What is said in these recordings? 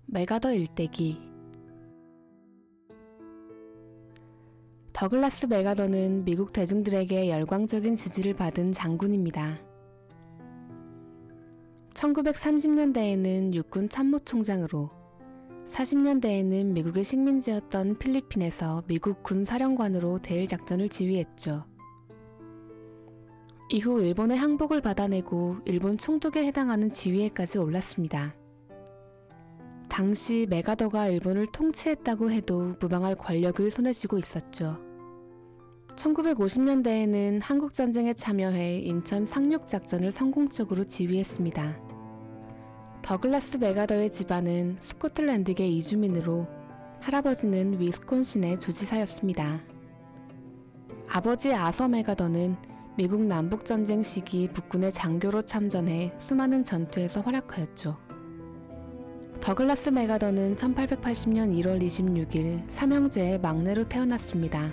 메가더 일대기. 더글라스 메가더는 미국 대중들에게 열광적인 지지를 받은 장군입니다. 1930년대에는 육군 참모총장으로, 40년대에는 미국의 식민지였던 필리핀에서 미국 군사령관으로 대일 작전을 지휘했죠. 이후 일본의 항복을 받아내고 일본 총독에 해당하는 지위에까지 올랐습니다. 당시 메가더가 일본을 통치했다고 해도 무방할 권력을 손에 쥐고 있었죠. 1950년대에는 한국전쟁에 참여해 인천 상륙작전을 성공적으로 지휘했습니다. 더글라스 메가더의 집안은 스코틀랜드계 이주민으로 할아버지는 위스콘신의 주지사였습니다. 아버지 아서 메가더는 미국 남북전쟁 시기 북군의 장교로 참전해 수많은 전투에서 활약하였죠. 더글라스 메가더는 1880년 1월 26일 삼형제의 막내로 태어났습니다.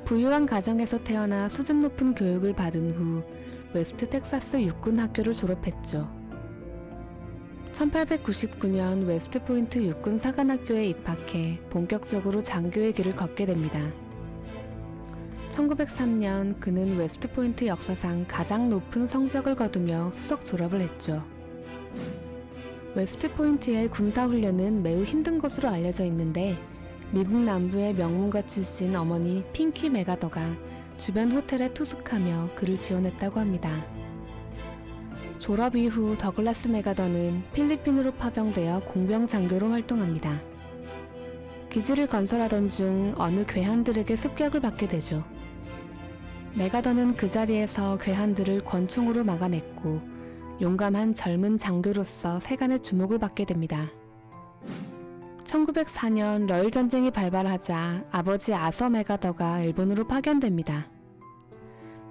부유한 가정에서 태어나 수준 높은 교육을 받은 후 웨스트 텍사스 육군 학교를 졸업했죠. 1899년 웨스트 포인트 육군 사관학교에 입학해 본격적으로 장교의 길을 걷게 됩니다. 1903년 그는 웨스트 포인트 역사상 가장 높은 성적을 거두며 수석 졸업을 했죠. 웨스트 포인트의 군사훈련은 매우 힘든 것으로 알려져 있는데 미국 남부의 명문가 출신 어머니 핑키 메가더가 주변 호텔에 투숙하며 그를 지원했다고 합니다. 졸업 이후 더글라스 메가더는 필리핀으로 파병되어 공병 장교로 활동합니다. 기지를 건설하던 중 어느 괴한들에게 습격을 받게 되죠. 메가더는 그 자리에서 괴한들을 권총으로 막아냈고 용감한 젊은 장교로서 세간의 주목을 받게 됩니다. 1904년 러일 전쟁이 발발하자 아버지 아서 메가더가 일본으로 파견됩니다.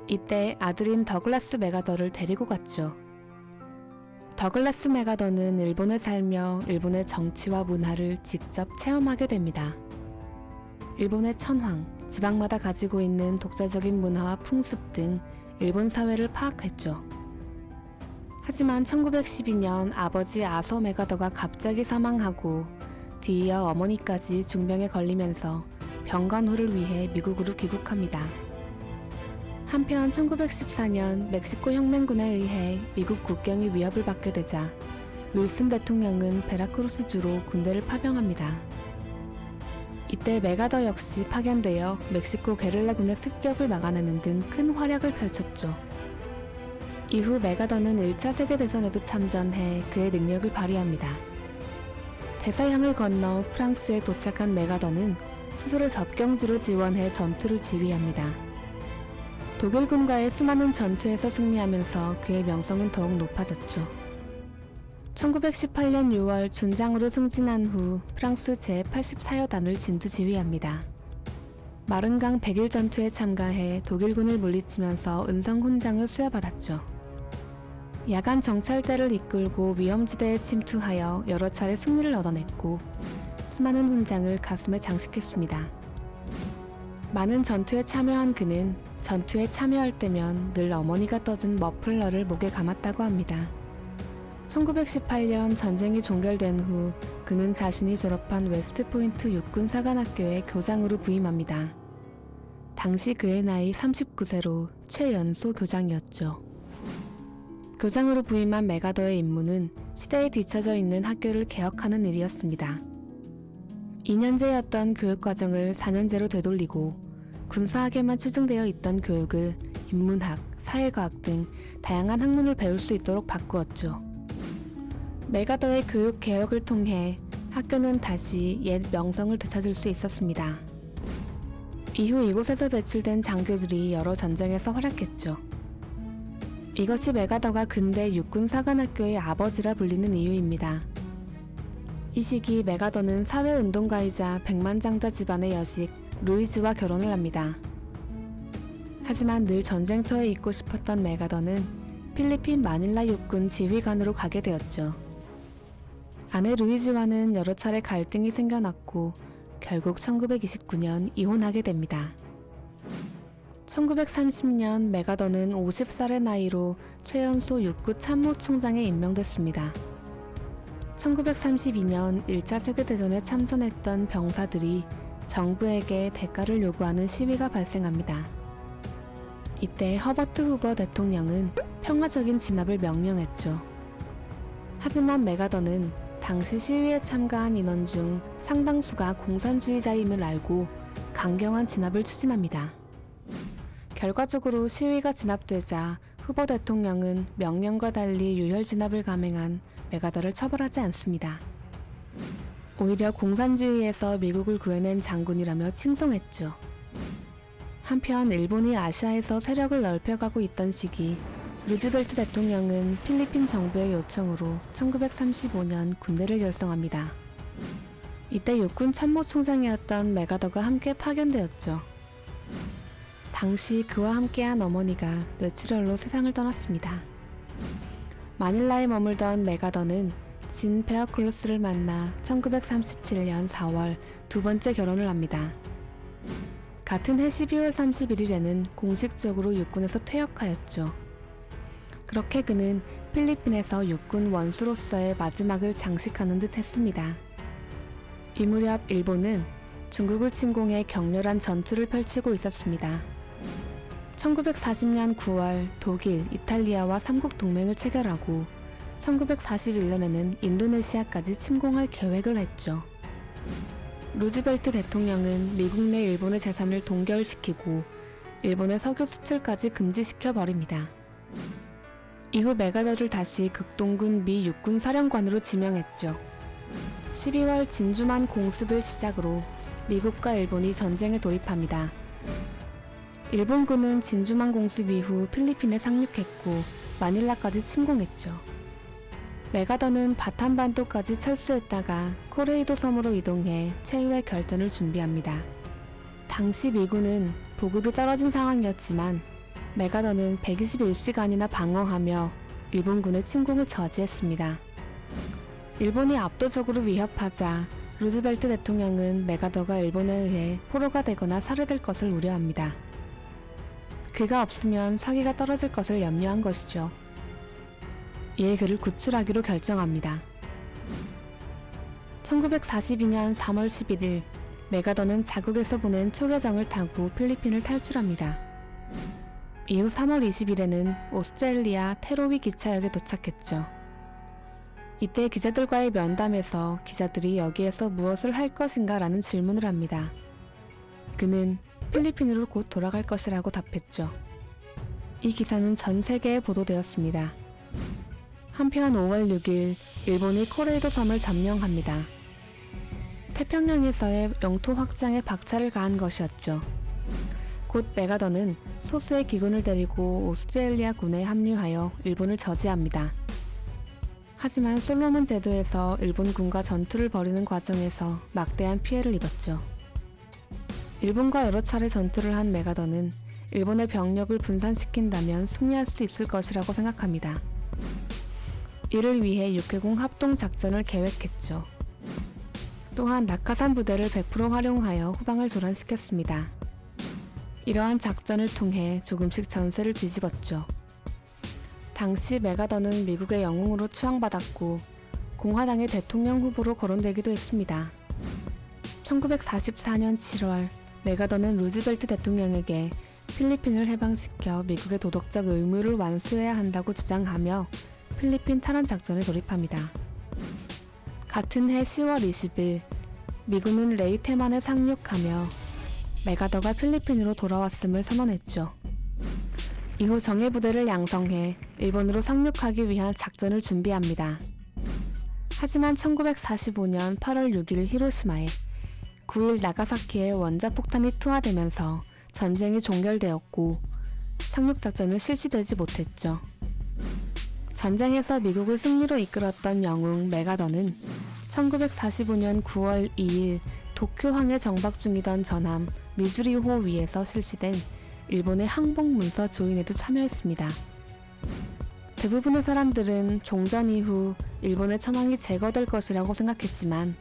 이때 아들인 더글라스 메가더를 데리고 갔죠. 더글라스 메가더는 일본에 살며 일본의 정치와 문화를 직접 체험하게 됩니다. 일본의 천황, 지방마다 가지고 있는 독자적인 문화와 풍습 등 일본 사회를 파악했죠. 하지만 1912년 아버지 아서 메가더가 갑자기 사망하고 뒤이어 어머니까지 중병에 걸리면서 병간호를 위해 미국으로 귀국합니다. 한편 1914년 멕시코 혁명군에 의해 미국 국경이 위협을 받게 되자 윌슨 대통령은 베라크루스주로 군대를 파병합니다. 이때 메가더 역시 파견되어 멕시코 게릴라군의 습격을 막아내는 등 큰 활약을 펼쳤죠. 이후 메가더는 1차 세계대전에도 참전해 그의 능력을 발휘합니다. 대서양을 건너 프랑스에 도착한 메가더는 스스로 접경지로 지원해 전투를 지휘합니다. 독일군과의 수많은 전투에서 승리하면서 그의 명성은 더욱 높아졌죠. 1918년 6월 준장으로 승진한 후 프랑스 제84여단을 진두 지휘합니다. 마른강 100일 전투에 참가해 독일군을 물리치면서 은성 훈장을 수여받았죠. 야간 정찰대를 이끌고 위험지대에 침투하여 여러 차례 승리를 얻어냈고 수많은 훈장을 가슴에 장식했습니다. 많은 전투에 참여한 그는 전투에 참여할 때면 늘 어머니가 떠준 머플러를 목에 감았다고 합니다. 1918년 전쟁이 종결된 후 그는 자신이 졸업한 웨스트포인트 육군사관학교에 교장으로 부임합니다. 당시 그의 나이 39세로 최연소 교장이었죠. 교장으로 부임한 메가더의 임무는 시대에 뒤처져 있는 학교를 개혁하는 일이었습니다. 2년제였던 교육과정을 4년제로 되돌리고 군사학에만 추정되어 있던 교육을 인문학, 사회과학 등 다양한 학문을 배울 수 있도록 바꾸었죠. 메가더의 교육 개혁을 통해 학교는 다시 옛 명성을 되찾을 수 있었습니다. 이후 이곳에서 배출된 장교들이 여러 전쟁에서 활약했죠. 이것이 메가더가 근대 육군사관학교의 아버지라 불리는 이유입니다. 이 시기 메가더는 사회운동가이자 백만장자 집안의 여식 루이즈와 결혼을 합니다. 하지만 늘 전쟁터에 있고 싶었던 메가더는 필리핀 마닐라 육군 지휘관으로 가게 되었죠. 아내 루이즈와는 여러 차례 갈등이 생겨났고 결국 1929년 이혼하게 됩니다. 1930년 메가더는 50살의 나이로 최연소 육군 참모총장에 임명됐습니다. 1932년 1차 세계대전에 참전했던 병사들이 정부에게 대가를 요구하는 시위가 발생합니다. 이때 허버트 후버 대통령은 평화적인 진압을 명령했죠. 하지만 메가더는 당시 시위에 참가한 인원 중 상당수가 공산주의자임을 알고 강경한 진압을 추진합니다. 결과적으로 시위가 진압되자 후보 대통령은 명령과 달리 유혈 진압을 감행한 메가더를 처벌하지 않습니다. 오히려 공산주의에서 미국을 구해낸 장군이라며 칭송했죠. 한편 일본이 아시아에서 세력을 넓혀가고 있던 시기 루즈벨트 대통령은 필리핀 정부의 요청으로 1935년 군대를 결성합니다. 이때 육군 참모총장이었던 메가더가 함께 파견되었죠. 당시 그와 함께한 어머니가 뇌출혈로 세상을 떠났습니다. 마닐라에 머물던 메가더는 진 베어클로스를 만나 1937년 4월 두 번째 결혼을 합니다. 같은 해 12월 31일에는 공식적으로 육군에서 퇴역하였죠. 그렇게 그는 필리핀에서 육군 원수로서의 마지막을 장식하는 듯 했습니다. 이 무렵 일본은 중국을 침공해 격렬한 전투를 펼치고 있었습니다. 1940년 9월 독일, 이탈리아와 삼국 동맹을 체결하고 1941년에는 인도네시아까지 침공할 계획을 했죠. 루즈벨트 대통령은 미국 내 일본의 재산을 동결시키고 일본의 석유 수출까지 금지시켜 버립니다. 이후 메가더를 다시 극동군 미 육군 사령관으로 지명했죠. 12월 진주만 공습을 시작으로 미국과 일본이 전쟁에 돌입합니다. 일본군은 진주만 공습 이후 필리핀에 상륙했고 마닐라까지 침공했죠. 메가더는 바탄반도까지 철수했다가 코레이도 섬으로 이동해 최후의 결전을 준비합니다. 당시 미군은 보급이 떨어진 상황이었지만 메가더는 121시간이나 방어하며 일본군의 침공을 저지했습니다. 일본이 압도적으로 위협하자 루즈벨트 대통령은 메가더가 일본에 의해 포로가 되거나 살해될 것을 우려합니다. 그가 없으면 사기가 떨어질 것을 염려한 것이죠. 이에 그를 구출하기로 결정합니다. 1942년 3월 11일 메가더는 자국에서 보낸 초계정을 타고 필리핀을 탈출합니다. 이후 3월 20일에는 오스트레일리아 테로위 기차역에 도착했죠. 이때 기자들과의 면담에서 기자들이 여기에서 무엇을 할 것인가 라는 질문을 합니다. 그는 필리핀으로 곧 돌아갈 것이라고 답했죠. 이 기사는 전 세계에 보도되었습니다. 한편 5월 6일 일본이 코레이도 섬을 점령합니다. 태평양에서의 영토 확장에 박차를 가한 것이었죠. 곧 메가더는 소수의 기군을 데리고 오스트레일리아 군에 합류하여 일본을 저지합니다. 하지만 솔로몬 제도에서 일본군과 전투를 벌이는 과정에서 막대한 피해를 입었죠. 일본과 여러 차례 전투를 한 메가더는 일본의 병력을 분산시킨다면 승리할 수 있을 것이라고 생각합니다. 이를 위해 육해공 합동작전을 계획했죠. 또한 낙하산 부대를 100% 활용하여 후방을 교란시켰습니다. 이러한 작전을 통해 조금씩 전세를 뒤집었죠. 당시 메가더는 미국의 영웅으로 추앙받았고 공화당의 대통령 후보로 거론되기도 했습니다. 1944년 7월 메가더는 루즈벨트 대통령에게 필리핀을 해방시켜 미국의 도덕적 의무를 완수해야 한다고 주장하며 필리핀 탈환 작전에 돌입합니다. 같은 해 10월 20일 미군은 레이테만에 상륙하며 메가더가 필리핀으로 돌아왔음을 선언했죠. 이후 정예부대를 양성해 일본으로 상륙하기 위한 작전을 준비합니다. 하지만 1945년 8월 6일 히로시마에 9일 나가사키에 원자폭탄이 투하되면서 전쟁이 종결되었고 상륙작전은 실시되지 못했죠. 전쟁에서 미국을 승리로 이끌었던 영웅 메가더는 1945년 9월 2일 도쿄항에 정박 중이던 전함 미주리호 위에서 실시된 일본의 항복문서 조인에도 참여했습니다. 대부분의 사람들은 종전 이후 일본의 천황이 제거될 것이라고 생각했지만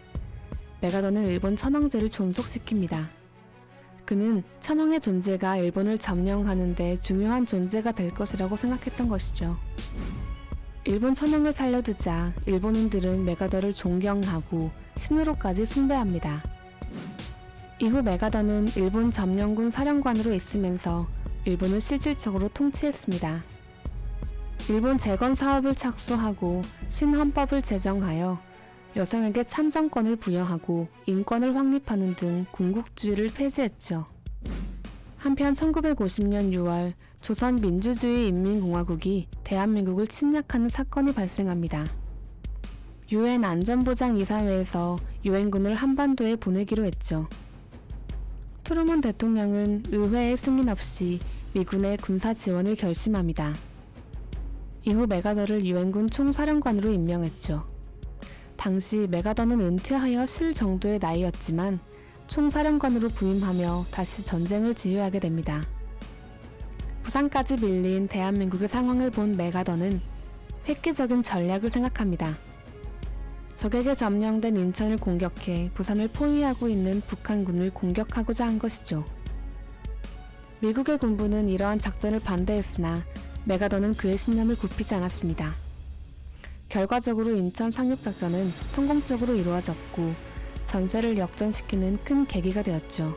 메가더는 일본 천황제를 존속시킵니다. 그는 천황의 존재가 일본을 점령하는 데 중요한 존재가 될 것이라고 생각했던 것이죠. 일본 천황을 살려두자 일본인들은 메가더를 존경하고 신으로까지 숭배합니다. 이후 메가더는 일본 점령군 사령관으로 있으면서 일본을 실질적으로 통치했습니다. 일본 재건 사업을 착수하고 신헌법을 제정하여 여성에게 참정권을 부여하고 인권을 확립하는 등 군국주의를 폐지했죠. 한편 1950년 6월 조선민주주의인민공화국이 대한민국을 침략하는 사건이 발생합니다. 유엔 안전보장이사회에서 유엔군을 한반도에 보내기로 했죠. 트루먼 대통령은 의회의 승인 없이 미군의 군사 지원을 결심합니다. 이후 메가더를 유엔군 총사령관으로 임명했죠. 당시 메가더는 은퇴하여 쉴 정도의 나이였지만 총사령관으로 부임하며 다시 전쟁을 지휘하게 됩니다. 부산까지 밀린 대한민국의 상황을 본 메가더는 획기적인 전략을 생각합니다. 적에게 점령된 인천을 공격해 부산을 포위하고 있는 북한군을 공격하고자 한 것이죠. 미국의 군부는 이러한 작전을 반대했으나 메가더는 그의 신념을 굽히지 않았습니다. 결과적으로 인천 상륙작전은 성공적으로 이루어졌고 전세를 역전시키는 큰 계기가 되었죠.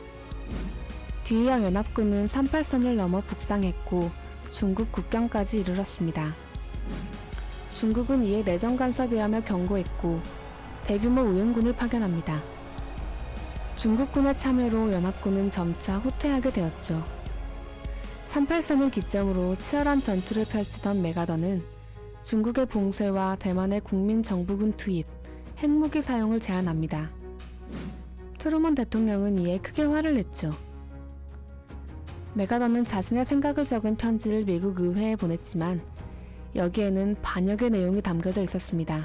뒤이어 연합군은 38선을 넘어 북상했고 중국 국경까지 이르렀습니다. 중국은 이에 내정 간섭이라며 경고했고 대규모 우연군을 파견합니다. 중국군의 참여로 연합군은 점차 후퇴하게 되었죠. 38선을 기점으로 치열한 전투를 펼치던 메가더는 중국의 봉쇄와 대만의 국민정부군 투입, 핵무기 사용을 제안합니다. 트루먼 대통령은 이에 크게 화를 냈죠. 메가더는 자신의 생각을 적은 편지를 미국 의회에 보냈지만 여기에는 반역의 내용이 담겨져 있었습니다.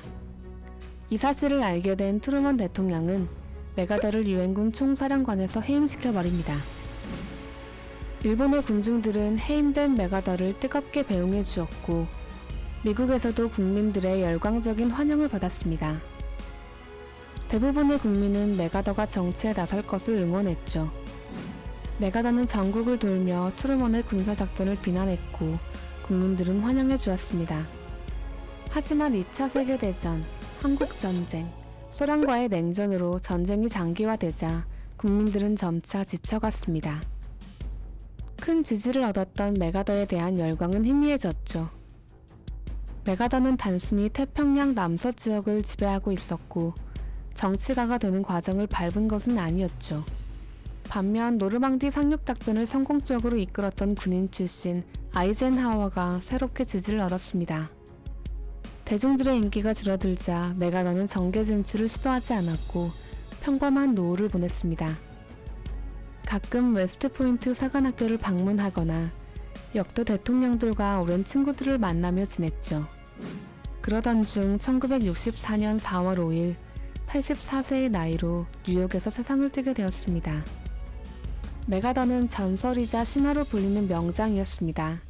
이 사실을 알게 된 트루먼 대통령은 메가더를 유엔군 총사령관에서 해임시켜버립니다. 일본의 군중들은 해임된 메가더를 뜨겁게 배웅해 주었고 미국에서도 국민들의 열광적인 환영을 받았습니다. 대부분의 국민은 메가더가 정치에 나설 것을 응원했죠. 메가더는 전국을 돌며 트루먼의 군사작전을 비난했고 국민들은 환영해 주었습니다. 하지만 2차 세계대전, 한국전쟁, 소련과의 냉전으로 전쟁이 장기화되자 국민들은 점차 지쳐갔습니다. 큰 지지를 얻었던 메가더에 대한 열광은 희미해졌죠. 메가더는 단순히 태평양 남서 지역을 지배하고 있었고 정치가가 되는 과정을 밟은 것은 아니었죠. 반면 노르망디 상륙작전을 성공적으로 이끌었던 군인 출신 아이젠하워가 새롭게 지지를 얻었습니다. 대중들의 인기가 줄어들자 메가더는 정계 진출을 시도하지 않았고 평범한 노후를 보냈습니다. 가끔 웨스트포인트 사관학교를 방문하거나 역대 대통령들과 오랜 친구들을 만나며 지냈죠. 그러던 중 1964년 4월 5일 84세의 나이로 뉴욕에서 세상을 뜨게 되었습니다. 메가더는 전설이자 신화로 불리는 명장이었습니다.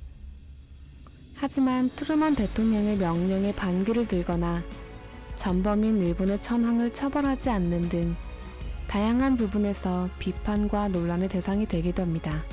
하지만 트루먼 대통령의 명령에 반기를 들거나 전범인 일본의 천황을 처벌하지 않는 등 다양한 부분에서 비판과 논란의 대상이 되기도 합니다.